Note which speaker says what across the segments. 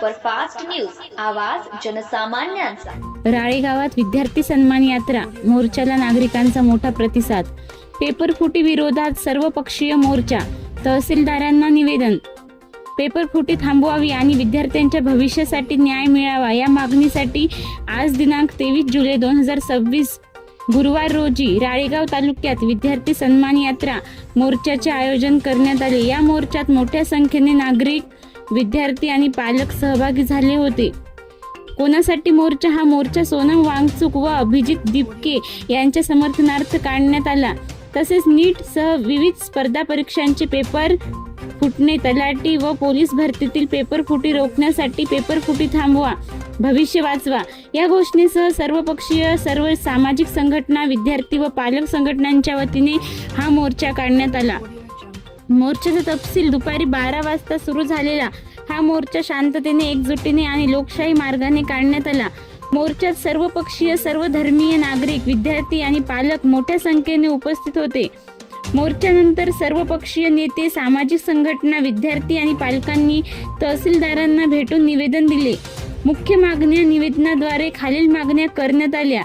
Speaker 1: Superfast news, आवाज जनसामान्यांचा।
Speaker 2: राळेगावात विद्यार्थी सन्मान यात्रा मोर्चाला नागरिकांचा मोठा प्रतिसाद। पेपरफुटी विरोधात सर्वपक्षीय मोर्चा, तहसीलदारांना निवेदन। पेपरफुटी थांबवावी आणि विद्यार्थ्यांच्या भविष्यासाठी न्याय मिळावा या मागणीसाठी आज दिनांक 23 जुलै 2026 गुरुवार रोजी राळेगाव तालुक्यात विद्यार्थी सन्मान यात्रा मोर्चाचे आयोजन करण्यात आले। या मोर्चात मोठ्या संख्येने नागरिक, विद्यार्थी आणि पालक सहभागी झाले होते। कोणासाठी मोर्चा? हा मोर्चा सोनम वांगचुक व अभिजित दिपके यांच्या समर्थनार्थ काढण्यात आला। तसेच नीट सह विविध स्पर्धा परीक्षांचे पेपर फुटणे, तलाठी व पोलीस भरतीतील पेपर फुटी रोखण्यासाठी पेपरफुटी थांबवा, भविष्य वाचवा या घोषणेसह सर्वपक्षीय, सर्व सामाजिक संघटना, विद्यार्थी व पालक संघटनांच्या वतीने हा मोर्चा काढण्यात आला। मोर्चाचा तपशील दुपारी 12 वाजता सुरू झालेला हा मोर्चा शांततेने, एकजुटीने आणि लोकशाही मार्गाने काढण्यात आला। मोर्चात सर्वपक्षीय, सर्व धर्मीय, नागरिक, विद्यार्थी आणि पालक मोठ्या संख्येने उपस्थित होते। मोर्चानंतर सर्वपक्षीय नेते, सामाजिक संघटना, विद्यार्थी आणि पालकांनी तहसीलदारांना भेटून निवेदन दिले। मुख्य मागण्या निवेदनाद्वारे खालील मागण्या करण्यात आल्या: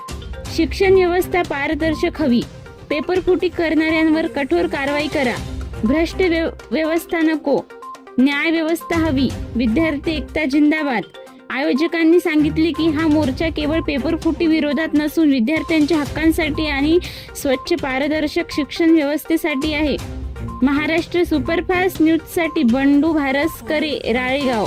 Speaker 2: शिक्षण व्यवस्था पारदर्शक हवी, पेपरफुटी करणाऱ्यांवर कठोर कारवाई करा, भ्रष्ट व्यवस्था नको, न्याय व्यवस्था हवी, विद्यार्थी एकता जिंदाबाद। आयोजकांनी सांगितले की हा मोर्चा केवळ पेपरफुटी विरोधात नसून विद्यार्थ्यांच्या हक्कांसाठी आणि स्वच्छ पारदर्शक शिक्षण व्यवस्थेसाठी आहे। महाराष्ट्र सुपरफास्ट न्यूजसाठी बंडू भारसकरे, राळेगाव।